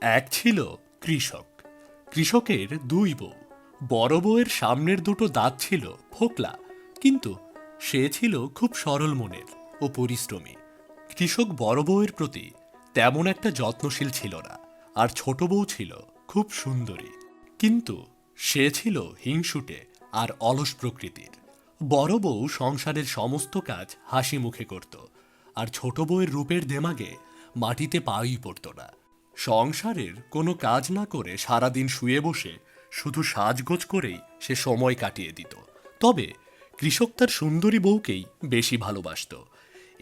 এক ছিল কৃষক। কৃষকের দুই বউ। বড় বউয়ের সামনের দুটো দাঁত ছিল ফোকলা, কিন্তু সে ছিল খুব সরল মনের ও পরিশ্রমী। কৃষক বড় বউয়ের প্রতি তেমন একটা যত্নশীল ছিল না, আর ছোট বউ ছিল খুব সুন্দরী, কিন্তু সে ছিল হিংসুটে আর অলস প্রকৃতির। বড় বউ সংসারের সমস্ত কাজ হাসি মুখে করত, আর ছোট বউয়ের রূপের দেমাগে মাটিতে পাই পড়ত না। সংসারের কোনো কাজ না করে সারাদিন শুয়ে বসে শুধু সাজগোজ করেই সে সময় কাটিয়ে দিত। তবে কৃষক তার সুন্দরী বউকেই বেশি ভালোবাসত।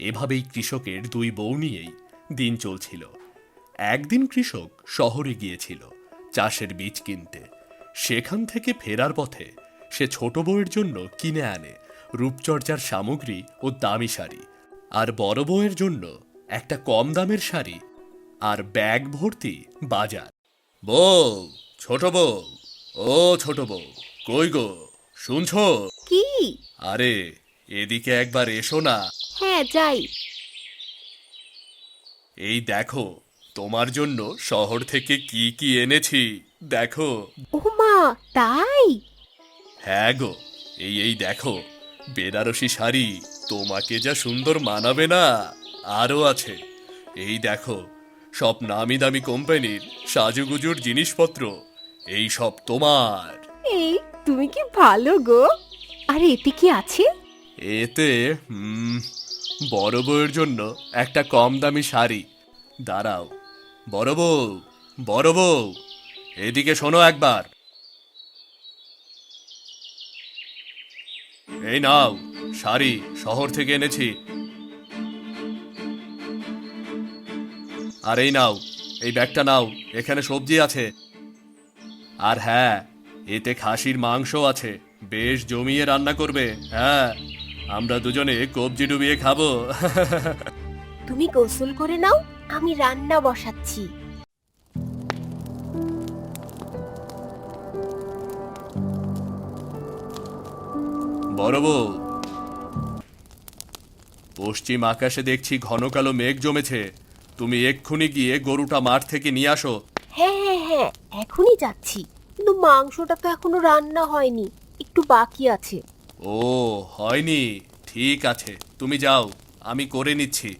এভাবেই কৃষকের দুই বউ নিয়েই দিন চলছিল। একদিন কৃষক শহরে গিয়েছিল চাষের বীজ কিনতে। সেখান থেকে ফেরার পথে সে ছোট বউয়ের জন্য কিনে আনে রূপচর্চার সামগ্রী ও দামি শাড়ি, আর বড় বউয়ের জন্য একটা কম দামের শাড়ি আর ব্যাগ ভর্তি বাজার। বউ, ছোট বউ, ও ছোট বউ, কই গো, শুনছো? কি? আরে এদিকে একবার এসো না। হ্যাঁ, যাই। এই দেখো, তোমার জন্য শহর থেকে কি কি এনেছি, দেখো। ও মা, তাই? হ্যাঁ গো, এই দেখো, বেনারসি শাড়ি তোমাকে যা সুন্দর মানাবে না, আরও আছে। এই দেখো, সব নামি দামি কোম্পানির সাজুগুজুর জিনিসপত্র, এই সব তোমার। এই, তুমি কি ভালো গো। আর এতে কি আছে? এতে বড় বউয়ের জন্য একটা কম দামি শাড়ি। দাঁড়াও, বড় বউ, বড় বউ, এদিকে শোনো একবার। এই নাও শাড়ি, শহর থেকে এনেছি। আর এই নাও, এই ব্যাগটা নাও, এখানে সবজি আছে। আর হ্যাঁ, এতে খাসির মাংস আছে, বেশ জমিয়ে রান্না করবে। হ্যাঁ, আমরা দুজনে কবজি ডুবিয়ে খাবো। তুমি গোসল করে নাও, আমি রান্না বসাচ্ছি। বড় বউ, পশ্চিম আকাশে দেখছি ঘন কালো মেঘ জমেছে। তুমি এক্ষুনি গিয়ে গরুটা মাঠ থেকে নিয়ে আসো। হ্যাঁ হ্যাঁ হ্যাঁ, এখনই যাচ্ছি। কিন্তু মাংসটা তো এখনো রান্না হয়নি, একটু বাকি আছে। ও, হয়নি? ঠিক আছে, তুমি যাও, আমি করে নিচ্ছি।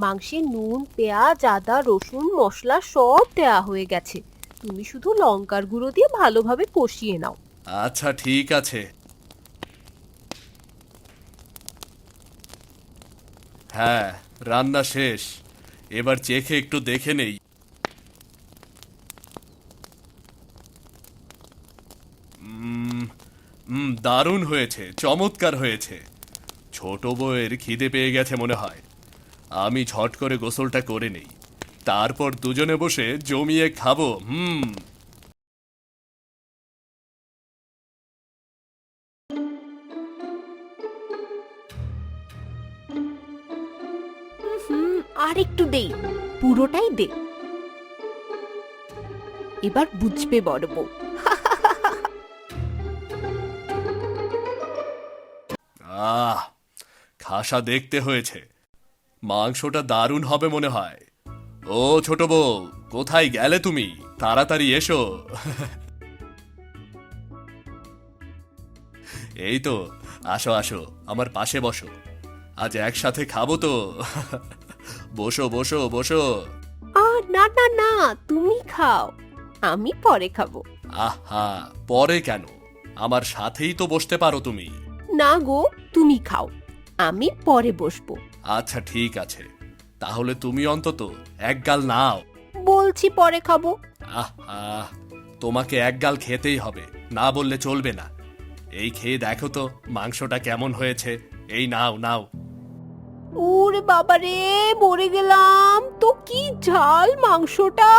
মাংসে নুন, পেঁয়াজ, আদা, রসুন, মশলা সব দেয়া হয়ে গেছে। তুমি শুধু লঙ্কার গুঁড়ো দিয়ে ভালোভাবে কষিয়ে নাও। আচ্ছা, ঠিক আছে। হ্যাঁ, রান্না শেষ। এবার চেখে একটু দেখে নেই। দারুণ হয়েছে, চমৎকার হয়েছে। ছোট বউয়ের খিদে পেয়ে গেছে মনে হয়। আমি ঝট করে গোসলটা করে নেই, তারপর দুজনে বসে জমিয়ে খাবো। আর একটু দেই, পুরোটাই দে। এবার বুঝবে বড় বউ। আহ, খাসা দেখতে হয়েছে। মাংসটা দারুণ হবে মনে হয়। ও ছোট বউ, কোথায় গেলে তুমি? তাড়াতাড়ি এসো। এই তো, আসো আসো, আমার পাশে বসো। আজ একসাথে খাবো তো। বসো বসো বসো। না না না, তুমি খাও, আমি পরে খাবো। আহা, পরে কেন? আমার সাথেই তো বসতে পারো তুমি। না গো, তুমি খাও, আমি পরে বসবো। আচ্ছা, ঠিক আছে, তাহলে তুমি অন্তত এক গাল নাও। বলছি পরে খাবো। আহা, তোমাকে এক গাল খেতেই হবে, না বললে চলবে না। এই খেয়ে দেখো তো মাংসটা কেমন হয়েছে। এই নাও নাও। ওরে বাবা রে, মরে গেলাম তো। কি ঝাল মাংসটা!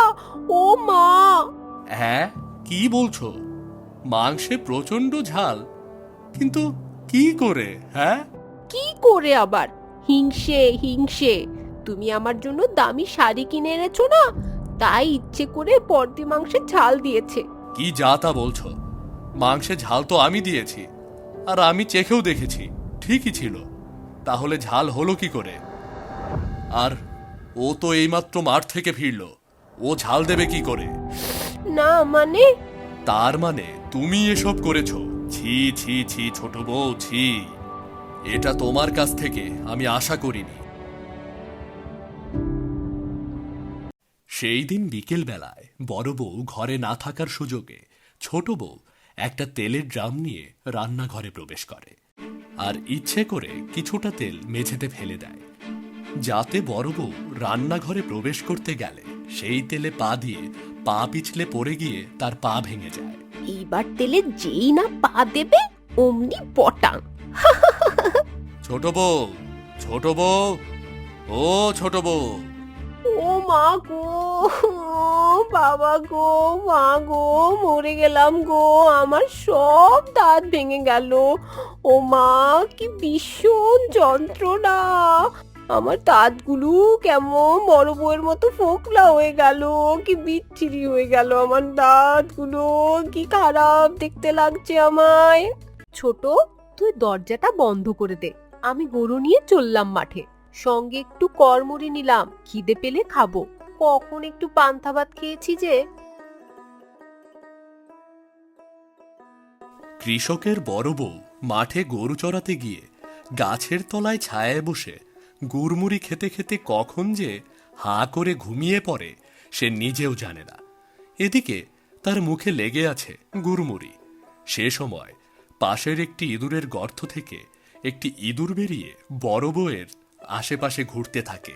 ও মা! হ্যাঁ, কি বলছো? মাংসে প্রচন্ড ঝাল? কিন্তু কি করে? হ্যাঁ, কি করে আবার? হিংসে হিংসে। তুমি আমার জন্য দামি শাড়ি কিনে এনেছো না, তাই ইচ্ছে করে পর্দি মাংসে ঝাল দিয়েছে। কি যা তা বলছো? মাংসে ঝাল তো আমি দিয়েছি, আর আমি চেখেও দেখেছি, ঠিকই ছিল। তাহলে ঝাল হলো কি করে? আর ও তো এইমাত্র মাঠ থেকে ফিরলো, ও ঝাল দেবে কি করে? না মানে? তার মানে তুমি এসব করেছো? ছি ছি ছি ছোট বউ, ছি। এটা তোমার কাছ থেকে আমি আশা করিনি। সেই দিন বিকেল বেলায় বড় বউ ঘরে না থাকার সুযোগে ছোট বউ একটা তেলের ড্রাম নিয়ে রান্নাঘরে প্রবেশ করে আর ইচ্ছে করে কিছুটা তেল মেঝেতে ফেলে দেয়, যাতে বড় বউ রান্নাঘরে প্রবেশ করতে গেলে সেই তেলে পা দিয়ে পা পিছলে পড়ে গিয়ে তার পা ভেঙে যায়। এইবার তেলে যেই না পা দেবে অমনি পটাং। ছোট বউ, ছোট বউ, ও ছোট বউ। ও মা গো, বাবা গো, মা গো, মরে গেলাম গো, আমার সব দাঁত ভেঙে গেল। ও মা, কি ভীষণ যন্ত্রণা। আমার দাঁতগুলো কেমন বড় বউয়ের মতো ফোকলা হয়ে গেল, কি বিচ্ছিরি হয়ে গেল আমার দাঁতগুলো, কি খারাপ দেখতে লাগছে আমায়। ছোট, তুই দরজাটা বন্ধ করে দে, আমি গরু নিয়ে চললাম মাঠে। সঙ্গে একটু করমুড়ি নিলাম, খিদে পেলে খাবো। কখন একটু পান্তা ভাত খেয়েছি যে। কৃষকের বড় বউ মাঠে গরু চড়াতে গিয়ে গাছের তলায় ছায়ায় বসে গুড়মুড়ি খেতে খেতে কখন যে হাঁ করে ঘুমিয়ে পড়ে সে নিজেও জানে না। এদিকে তার মুখে লেগে আছে গুড়মুড়ি। সে সময় পাশের একটি ইঁদুরের গর্ত থেকে একটি ইঁদুর বেরিয়ে বড় বউয়ের আশেপাশে ঘুরতে থাকে।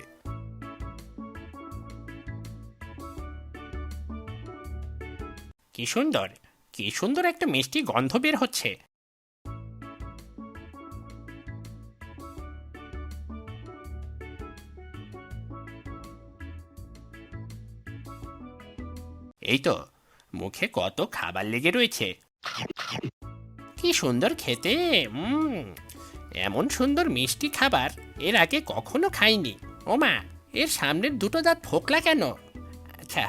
কি সুন্দর, কি সুন্দর একটা মিষ্টি গন্ধ বের হচ্ছে। এই তো মুখে কত খাবার লেগে রয়েছে। কি সুন্দর খেতে। এমন সুন্দর মিষ্টি খাবার এর আগে কখনো খাইনি। ওমা, এর সামনের দুটো দাঁত ফোকলা কেন? আচ্ছা,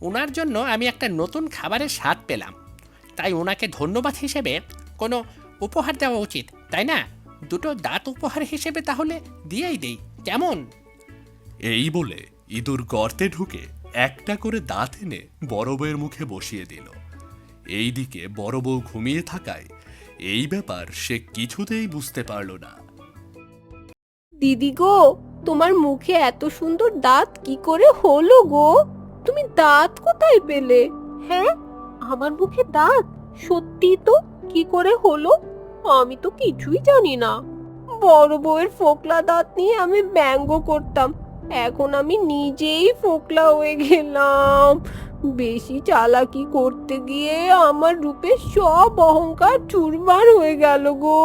ওনার জন্য আমি একটা নতুন খাবারের স্বাদ পেলাম, তাই ওনাকে ধন্যবাদ হিসেবে কোনো উপহার দেওয়া উচিত, তাই না? দুটো দাঁত উপহার হিসেবে তাহলে দিয়েই দেই, কেমন? এই বলে ইঁদুর গর্তে ঢুকে একটা করে দাঁত এনে বড় বউয়ের মুখে বসিয়ে দিল। এইদিকে বড় বউ ঘুমিয়ে থাকায় এই ব্যাপার সে কিছুতেই বুঝতে পারল না। দিদি গো, তোমার মুখে এত সুন্দর দাঁত কি করে হলো গো? তুমি দাঁত কোথায় পেলে? হ্যাঁ, আমার মুখে দাঁত সত্যি তো, কি করে হলো? আমি তো কিছুই জানি না। বড় বউয়ের ফোকলা দাঁত নিয়ে আমি ব্যঙ্গ করতাম, এখন আমি নিজেই ফোকলা হয়ে গেলাম। বেশি চালাকি করতে গিয়ে আমার রূপের সব অহংকার চুরমার হয়ে গেল গো।